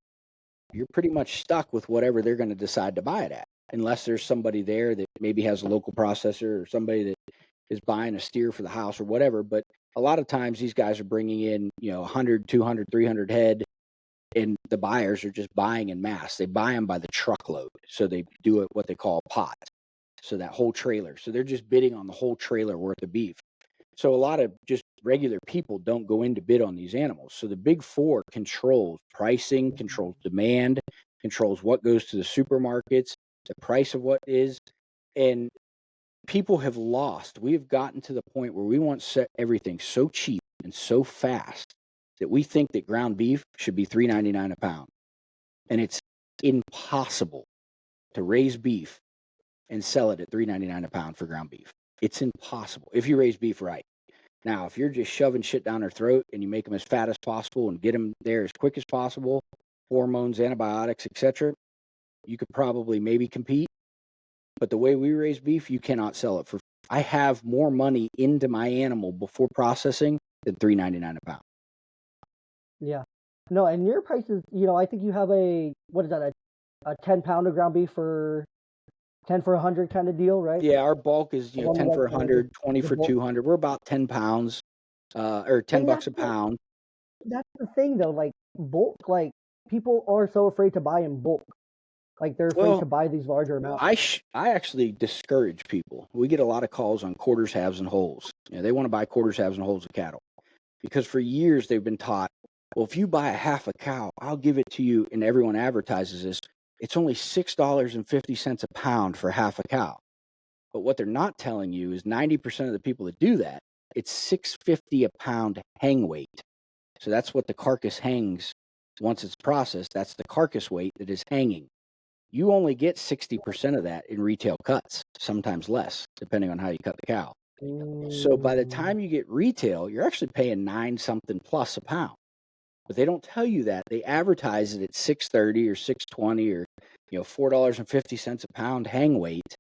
you're pretty much stuck with whatever they're going to decide to buy it at, unless there's somebody there that maybe has a local processor or somebody that is buying a steer for the house or whatever. But a lot of times these guys are bringing in, 100, 200, 300 head. and the buyers are just buying in mass. They buy them by the truckload. So they do it what they call a pot. So that whole trailer. So they're just bidding on the whole trailer worth of beef. So a lot of just regular people don't go in to bid on these animals. So the big four controls pricing, controls demand, controls what goes to the supermarkets, the price of what is. And people have lost. We have gotten to the point where we want to set everything so cheap and so fast that we think that ground beef should be $3.99 a pound. And it's impossible to raise beef and sell it at $3.99 a pound for ground beef. It's impossible if you raise beef right. Now, if you're just shoving shit down their throat and you make them as fat as possible and get them there as quick as possible, hormones, antibiotics, etc., you could probably maybe compete. But the way we raise beef, you cannot sell it for. I have more money into my animal before processing than $3.99 a pound. Yeah. No, and your prices, I think you have what is that, a 10 pound of ground beef for 10 for 100 kind of deal, right? Yeah, our bulk is 10 for 100, 20 for bulk. 200. We're about 10 pounds, or $10 a pound. That's the thing though, like bulk, like people are so afraid to buy in bulk. Like they're afraid to buy these larger amounts. I actually discourage people. We get a lot of calls on quarters, halves, and wholes. They want to buy quarters, halves, and wholes of cattle because for years they've been taught, well, if you buy a half a cow, I'll give it to you. And everyone advertises this. It's only $6.50 a pound for half a cow. But what they're not telling you is 90% of the people that do that, it's $6.50 a pound hang weight. So that's what the carcass hangs once it's processed. That's the carcass weight that is hanging. You only get 60% of that in retail cuts, sometimes less, depending on how you cut the cow. So by the time you get retail, you're actually paying 9 something plus a pound. But they don't tell you that. They advertise it at $6.30 or $6.20 or $4.50 a pound hang weight.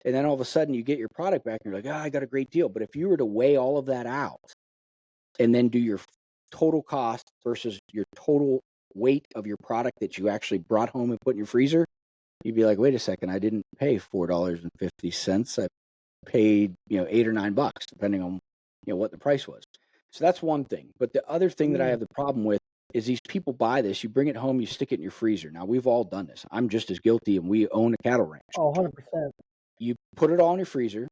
And then all of a sudden you get your product back and you're like, I got a great deal. But if you were to weigh all of that out and then do your total cost versus your total weight of your product that you actually brought home and put in your freezer, you'd be like, wait a second, I didn't pay $4.50. I paid, $8 or $9, depending on, what the price was. So that's one thing. But the other thing that I have the problem with is these people buy this, you bring it home, you stick it in your freezer. Now, we've all done this. I'm just as guilty, and we own a cattle ranch. Oh, 100%. You put it all in your freezer.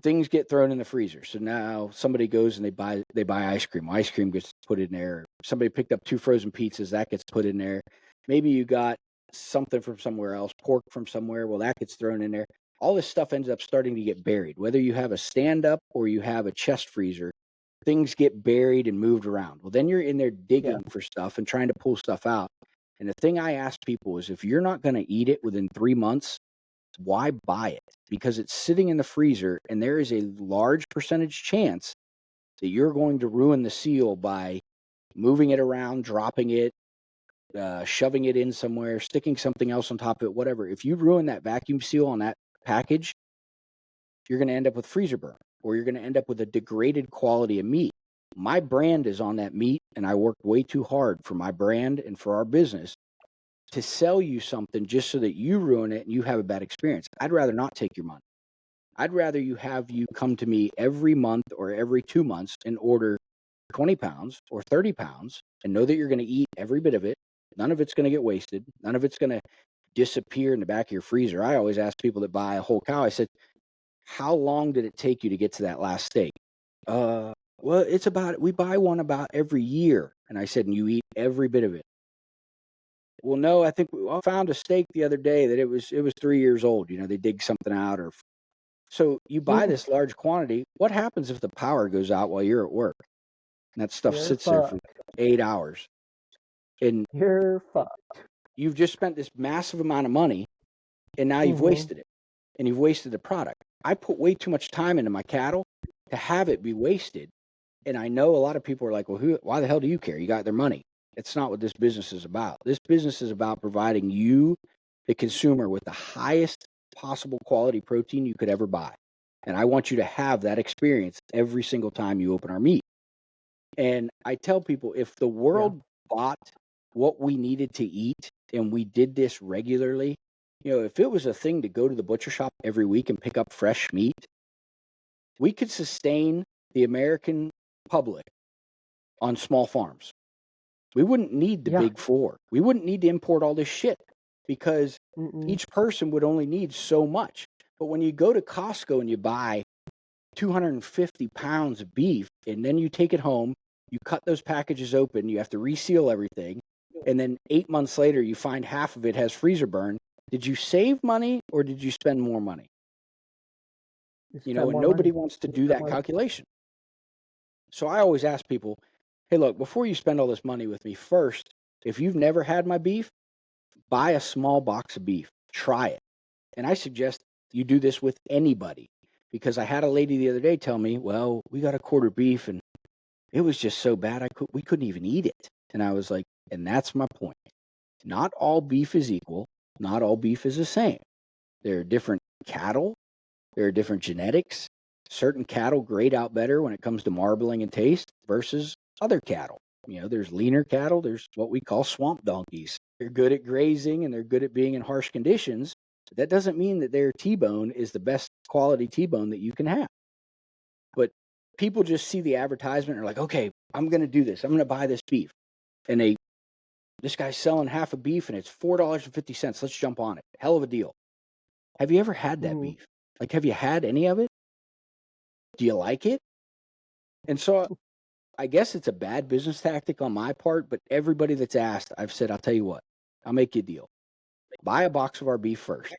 Things get thrown in the freezer. So now somebody goes and they buy ice cream. Ice cream gets put in there. Somebody picked up 2 frozen pizzas. That gets put in there. Maybe you got something from somewhere else, pork from somewhere. Well, that gets thrown in there. All this stuff ends up starting to get buried. Whether you have a stand-up or you have a chest freezer, things get buried and moved around. Well, then you're in there digging for stuff and trying to pull stuff out. And the thing I ask people is if you're not going to eat it within 3 months, why buy it? Because it's sitting in the freezer and there is a large percentage chance that you're going to ruin the seal by moving it around, dropping it, shoving it in somewhere, sticking something else on top of it, whatever. If you ruin that vacuum seal on that package, you're going to end up with freezer burn or you're going to end up with a degraded quality of meat. My brand is on that meat and I worked way too hard for my brand and for our business to sell you something just so that you ruin it and you have a bad experience. I'd rather not take your money. I'd rather you come to me every month or every 2 months and order 20 pounds or 30 pounds and know that you're going to eat every bit of it. None of it's going to get wasted. None of it's going to disappear in the back of your freezer. I always ask people that buy a whole cow, I said, how long did it take you to get to that last steak? Well, we buy one about every year. And I said, and you eat every bit of it. Well, no, I think I found a steak the other day that it was 3 years old. They dig something out so you buy this large quantity. What happens if the power goes out while you're at work? And that stuff sits there for 8 hours. And you're fucked. You've just spent this massive amount of money and now you've wasted it. And you've wasted the product. I put way too much time into my cattle to have it be wasted. And I know a lot of people are like, well, why the hell do you care? You got their money. It's not what this business is about. This business is about providing you, the consumer, with the highest possible quality protein you could ever buy. And I want you to have that experience every single time you open our meat. And I tell people, if the world bought what we needed to eat and we did this regularly, if it was a thing to go to the butcher shop every week and pick up fresh meat, we could sustain the American public on small farms. We wouldn't need the Yeah. big four. We wouldn't need to import all this shit because Mm-mm. each person would only need so much. But when you go to Costco and you buy 250 pounds of beef and then you take it home, you cut those packages open, you have to reseal everything, and then 8 months later you find half of it has freezer burn. Did you save money or did you spend more money? You You spend know, and more nobody money. wants to You do spend that more. calculation. So I always ask people, hey, look, before you spend all this money with me, first, if you've never had my beef, buy a small box of beef. Try it. And I suggest you do this with anybody because I had a lady the other day tell me, well, we got a quarter beef and it was just so bad we couldn't even eat it. And I was like, and that's my point. Not all beef is equal. Not all beef is the same. There are different cattle. There are different genetics. Certain cattle grade out better when it comes to marbling and taste versus other cattle. You know, there's leaner cattle. There's what we call swamp donkeys. They're good at grazing and they're good at being in harsh conditions. That doesn't mean that their T-bone is the best quality T-bone that you can have. But people just see the advertisement and are like, okay, I'm going to do this. I'm going to buy this beef. And this guy's selling half a beef and it's $4.50. Let's jump on it. Hell of a deal. Have you ever had that beef? Like, have you had any of it? Do you like it? And so I guess it's a bad business tactic on my part, but everybody that's asked, I've said, I'll tell you what, I'll make you a deal. Buy a box of our beef first.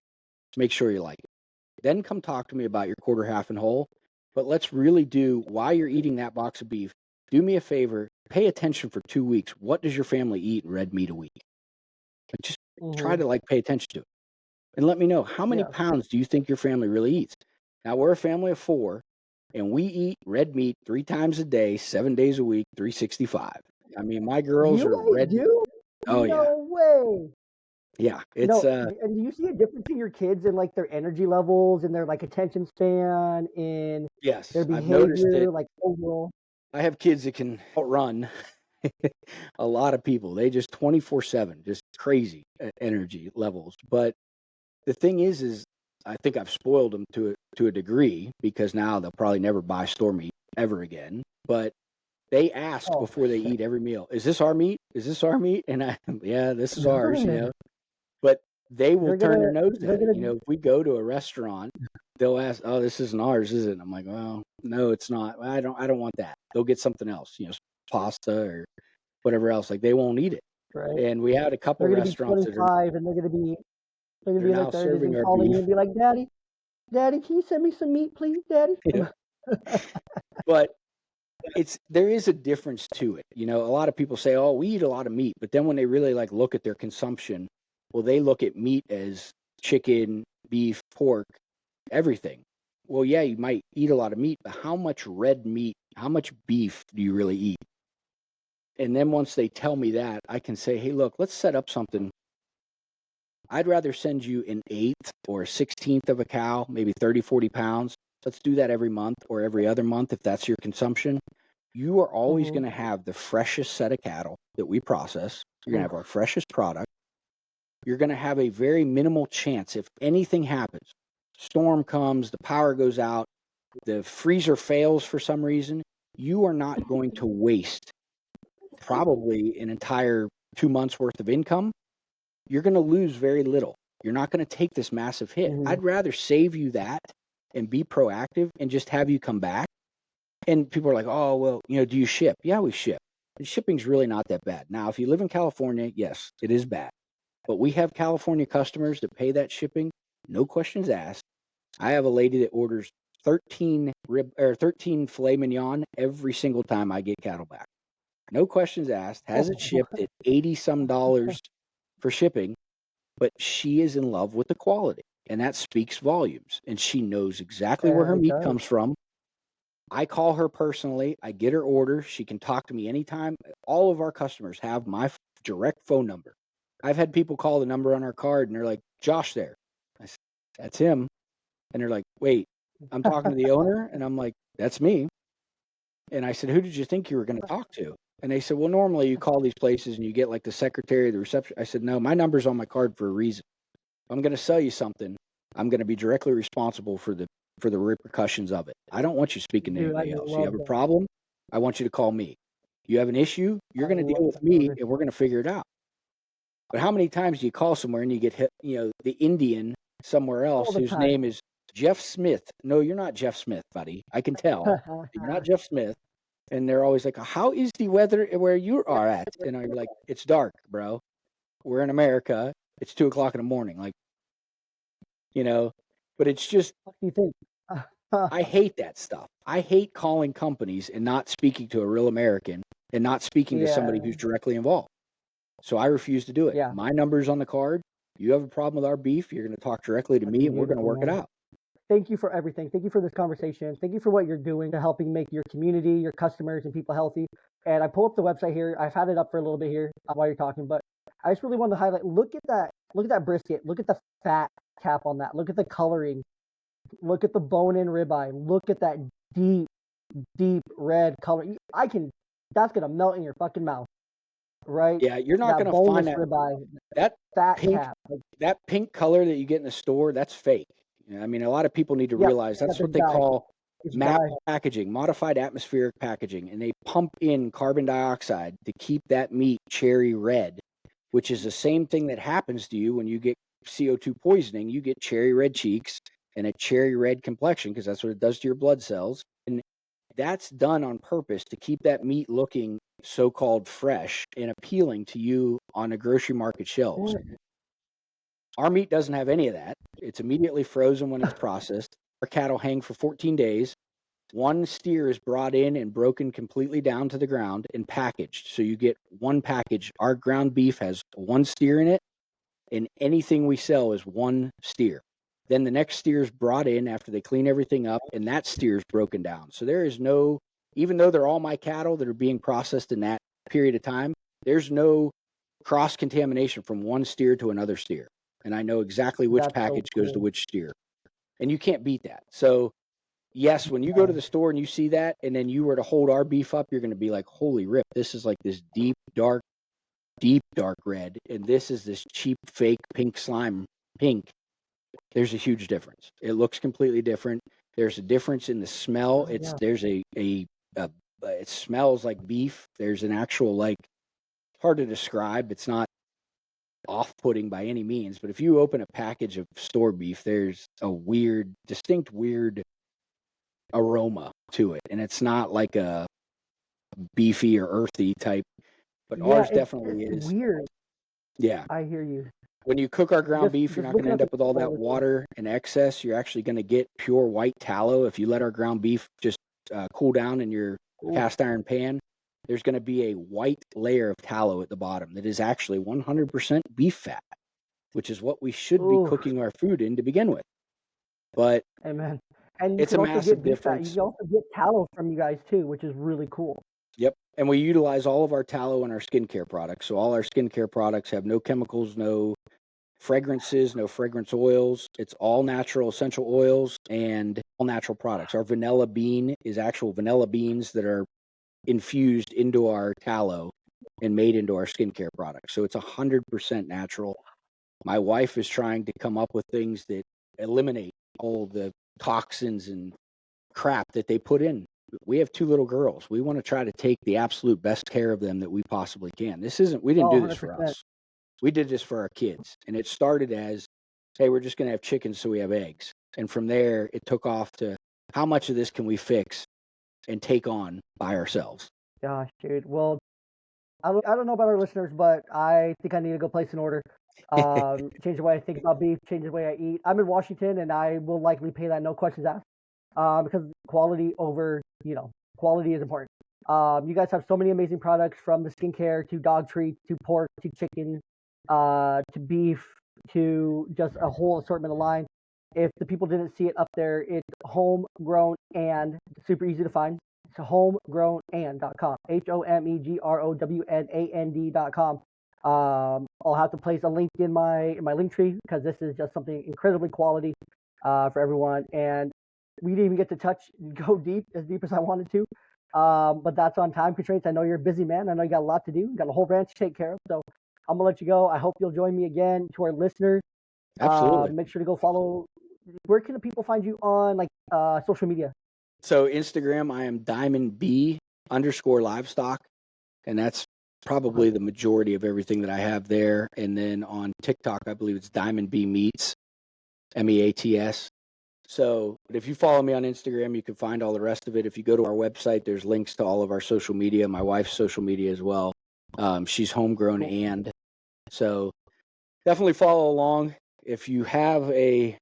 Make sure you like it. Then come talk to me about your quarter, half, and whole. But let's really do, while you're eating that box of beef, do me a favor, pay attention for 2 weeks. What does your family eat in red meat a week? Like, just try to pay attention to it. And let me know, how many Yeah. pounds do you think your family really eats? Now, we're a family of 4, and we eat red meat 3 times a day, 7 days a week, 365. I mean, my girls You are guys red. do? Oh, yeah. No way. Yeah. It's, No, and do you see a difference in your kids in like their energy levels, in their like attention span, in their yes, I've noticed it. behavior, like overall? I have kids that can outrun a lot of people. They just 24/7, just crazy energy levels. But the thing is I think I've spoiled them to a degree because now they'll probably never buy store meat ever again. But they ask Oh, before they eat every meal, "Is this our meat? Is this our meat?" And yeah, this is ours, you know. But they will turn their nose they're at it. gonna You know, if we go to a restaurant, they'll ask, "Oh, this isn't ours, is it?" And I'm like, "Well, no, it's not. I don't want that. They'll get something else, you know, pasta or whatever else. Like they won't eat it." right. And we had a couple They're gonna be restaurants that 25 and they're gonna they're be in their now 30s serving and our calling you beef. and be like, Daddy, can you send me some meat, please, Daddy? Yeah. But there is a difference to it. You know, a lot of people say, "Oh, we eat a lot of meat," but then when they really like look at their consumption, well, they look at meat as chicken, beef, pork, everything. Well, yeah, you might eat a lot of meat, but how much red meat, how much beef do you really eat? And then once they tell me that, I can say, "Hey, look, let's set up something. I'd rather send you an eighth or a 16th of a cow, maybe 30, 40 pounds. Let's do that every month or every other month if that's your consumption. You are always going to have the freshest set of cattle that we process. You're going to have our freshest product. You're going to have a very minimal chance if anything happens. Storm comes, the power goes out, the freezer fails for some reason. You are not going to waste probably an entire 2 months worth of income. You're going to lose very little. You're not going to take this massive hit. I'd rather save you that and be proactive and just have you come back. And people are like, "Oh, well, you know, do you ship?" Yeah, we ship. And shipping's really not that bad. Now, if you live in California, yes, it is bad. But we have California customers that pay that shipping, no questions asked. I have a lady that orders 13 filet mignon every single time I get cattle back. No questions asked. Has it shipped at 80 some dollars for shipping, but she is in love with the quality. And that speaks volumes. And she knows exactly where her It meat does. comes from. I call her personally. I get her order. She can talk to me anytime. All of our customers have my direct phone number. I've had people call the number on our card and they're like, "Josh there." I said, "That's him." And they're like, "Wait, I'm talking to the owner?" And I'm like, "That's me." And I said, "Who did you think you were going to talk to?" And they said, "Well, normally you call these places and you get like the secretary, the reception." I said, "No, my number's on my card for a reason. If I'm going to sell you something, I'm going to be directly responsible for the repercussions of it. I don't want you speaking to Dude, I anybody else. You love have a that. problem, I want you to call me." You have an issue, you're going to deal with me, and we're going to figure it out. But how many times do you call somewhere and you get hit, the Indian somewhere else whose name is Jeff Smith? No, you're not Jeff Smith, buddy. I can tell. You're not Jeff Smith. And they're always like, how is the weather where you are at? And I'm like, it's dark, bro. We're in America. It's 2:00 in the morning. Like, but it's just, What do you think? I hate that stuff. I hate calling companies and not speaking to a real American and not speaking to somebody who's directly involved. So I refuse to do it. Yeah. My number's on the card. You have a problem with our beef, you're going to talk directly to me, and we're going to work it out. Thank you for everything. Thank you for this conversation. Thank you for what you're doing to helping make your community, your customers, and people healthy. And I pull up the website here. I've had it up for a little bit here while you're talking, but I just really wanted to highlight. Look at that brisket. Look at the fat cap on that. Look at the coloring. Look at the bone-in ribeye. Look at that deep, deep red color. That's gonna melt in your fucking mouth, right? Yeah, you're not going to find that ribeye, that fat pink cap. that pink color that you get in the store. That's fake. I mean, a lot of people need to realize that's what they call MAP packaging, modified atmospheric packaging, and they pump in carbon dioxide to keep that meat cherry red, which is the same thing that happens to you when you get CO2 poisoning. You get cherry red cheeks and a cherry red complexion because that's what it does to your blood cells. And that's done on purpose to keep that meat looking so-called fresh and appealing to you on the grocery market shelves. Our meat doesn't have any of that. It's immediately frozen when it's processed. Our cattle hang for 14 days. One steer is brought in and broken completely down to the ground and packaged. So you get one package. Our ground beef has one steer in it, and anything we sell is one steer. Then the next steer is brought in after they clean everything up, and that steer is broken down. So there is no, even though they're all my cattle that are being processed in that period of time, there's no cross-contamination from one steer to another steer. And I know exactly which package goes to which steer. And you can't beat that. So, yes, when you go to the store and you see that, and then you were to hold our beef up, you're going to be like, holy rip, this is like this deep, dark red. And this is this cheap, fake pink slime pink. There's a huge difference. It looks completely different. There's a difference in the smell. It smells like beef. There's an actual, hard to describe. It's not off-putting by any means, but if you open a package of store beef, there's a distinct weird aroma to it, and it's not like a beefy or earthy type, but ours definitely is weird. Yeah, I hear you. When you cook our ground beef, you're not going to end up with all that water and excess. You're actually going to get pure white tallow. If you let our ground beef just cool down in your cast iron pan, there's going to be a white layer of tallow at the bottom that is actually 100% beef fat, which is what we should be cooking our food in to begin with. But amen. And it's a massive difference. You can also get tallow from you guys too, which is really cool. Yep. And we utilize all of our tallow in our skincare products. So all our skincare products have no chemicals, no fragrances, no fragrance oils. It's all natural essential oils and all natural products. Our vanilla bean is actual vanilla beans that are infused into our tallow and made into our skincare products. So it's 100% natural. My wife is trying to come up with things that eliminate all the toxins and crap that they put in. We have 2 little girls. We want to try to take the absolute best care of them that we possibly can. We didn't do this for 100%. us. We did this for our kids. And it started as, hey, we're just going to have chickens so we have eggs. And from there, it took off to how much of this can we fix and take on by ourselves. Gosh, dude. Well, I don't know about our listeners, but I think I need to go place an order. Change the way I think about beef, change the way I eat. I'm in Washington, and I will likely pay that no questions asked because quality is important. You guys have so many amazing products, from the skincare to dog treats to pork to chicken to beef to just a whole assortment of line. If the people didn't see it up there, it's homegrown and super easy to find. It's homegrownand.com. HOMEGROWNAND.com. I'll have to place a link in my link tree because this is just something incredibly quality for everyone. And we didn't even get to go as deep as I wanted to. But that's on time constraints. I know you're a busy man. I know you got a lot to do. You got a whole ranch to take care of. So I'm going to let you go. I hope you'll join me again. To our listeners, absolutely. Make sure to go follow. Where can the people find you on social media? So Instagram, I am Diamond B _livestock. and that's probably the majority of everything that I have there. And then on TikTok, I believe it's Diamond B Meats, MEATS. So, but if you follow me on Instagram, you can find all the rest of it. If you go to our website, there's links to all of our social media, my wife's social media as well. She's homegrown, and so definitely follow along. If you have a,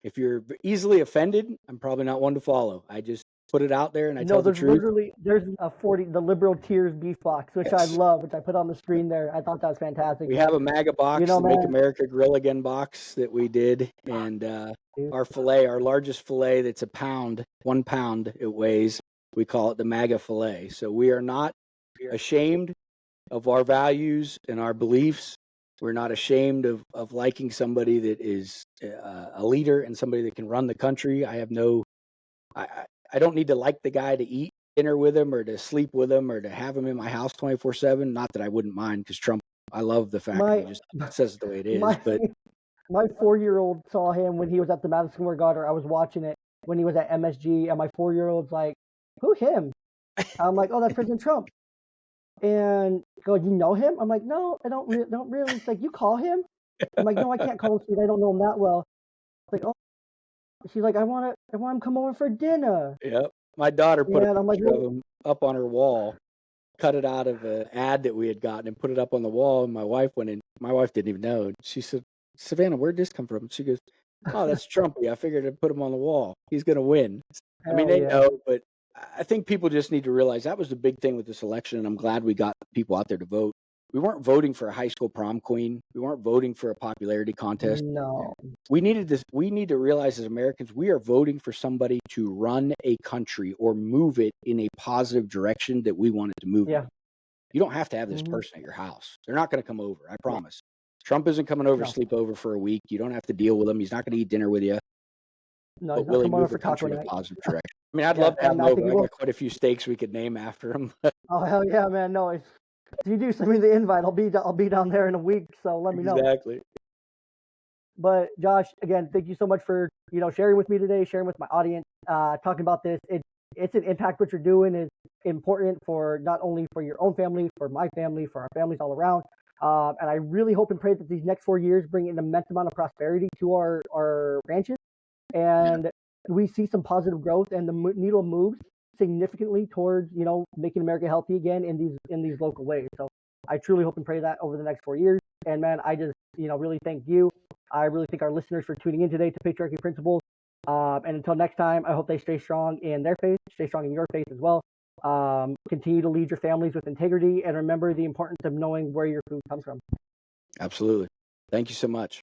if you're easily offended, I'm probably not one to follow. I just put it out there and I tell the truth. There's a 40, the liberal tears beef box, which I love, which I put on the screen there. I thought that was fantastic. We have a MAGA box, the man, Make America Grill Again box that we did, and our filet, our largest filet, that's a pound, 1 pound it weighs. We call it the MAGA filet. So we are not ashamed of our values and our beliefs. We're not ashamed of liking somebody that is a leader and somebody that can run the country. I don't need to like the guy to eat dinner with him or to sleep with him or to have him in my house 24/7. Not that I wouldn't mind, because Trump, I love the fact that he just says it the way it is. But my 4-year-old saw him when he was at the Madison Square Garden. I was watching it when he was at MSG, and my 4-year-old's like, "Who him?" I'm like, "Oh, that's President Trump." And go, "You know him?" I'm like, "No, I don't really." It's like, "You call him?" I'm like, "No, I can't call him because I don't know him that well." It's like, "Oh." She's like, I want him to come over for dinner. Yep. My daughter put a picture of him up on her wall, cut it out of an ad that we had gotten and put it up on the wall. And my wife went in. My wife didn't even know. She said, "Savannah, where'd this come from?" She goes, "Oh, that's Trumpy. I figured I'd put him on the wall. He's going to win." I mean, they know, but I think people just need to realize that was the big thing with this election. And I'm glad we got people out there to vote. We weren't voting for a high school prom queen. We weren't voting for a popularity contest. No. We need to realize as Americans, we are voting for somebody to run a country or move it in a positive direction that we want it to move. Yeah. You don't have to have this person at your house. They're not going to come over. I promise. Trump isn't coming over to sleep over for a week. You don't have to deal with him. He's not going to eat dinner with you. No, but really move the country in a positive direction. I mean, I'd love to have him over. I got quite a few steaks we could name after him. Oh, hell yeah, man. No, if you do send me the invite, I'll be down there in a week, so let me know. Exactly. But Josh, again, thank you so much for sharing with me today, sharing with my audience, talking about this. It's an impact. What you're doing is important for not only for your own family, for my family, for our families all around. And I really hope and pray that these next 4 years bring an immense amount of prosperity to our ranches, and we see some positive growth, and the needle moves significantly towards making America healthy again in these local ways. So I truly hope and pray that over the next 4 years. And man, I just really thank you. I really thank our listeners for tuning in today to Patriarchy Principles. And until next time, I hope they stay strong in their faith, stay strong in your faith as well. Continue to lead your families with integrity, and remember the importance of knowing where your food comes from. Absolutely. Thank you so much.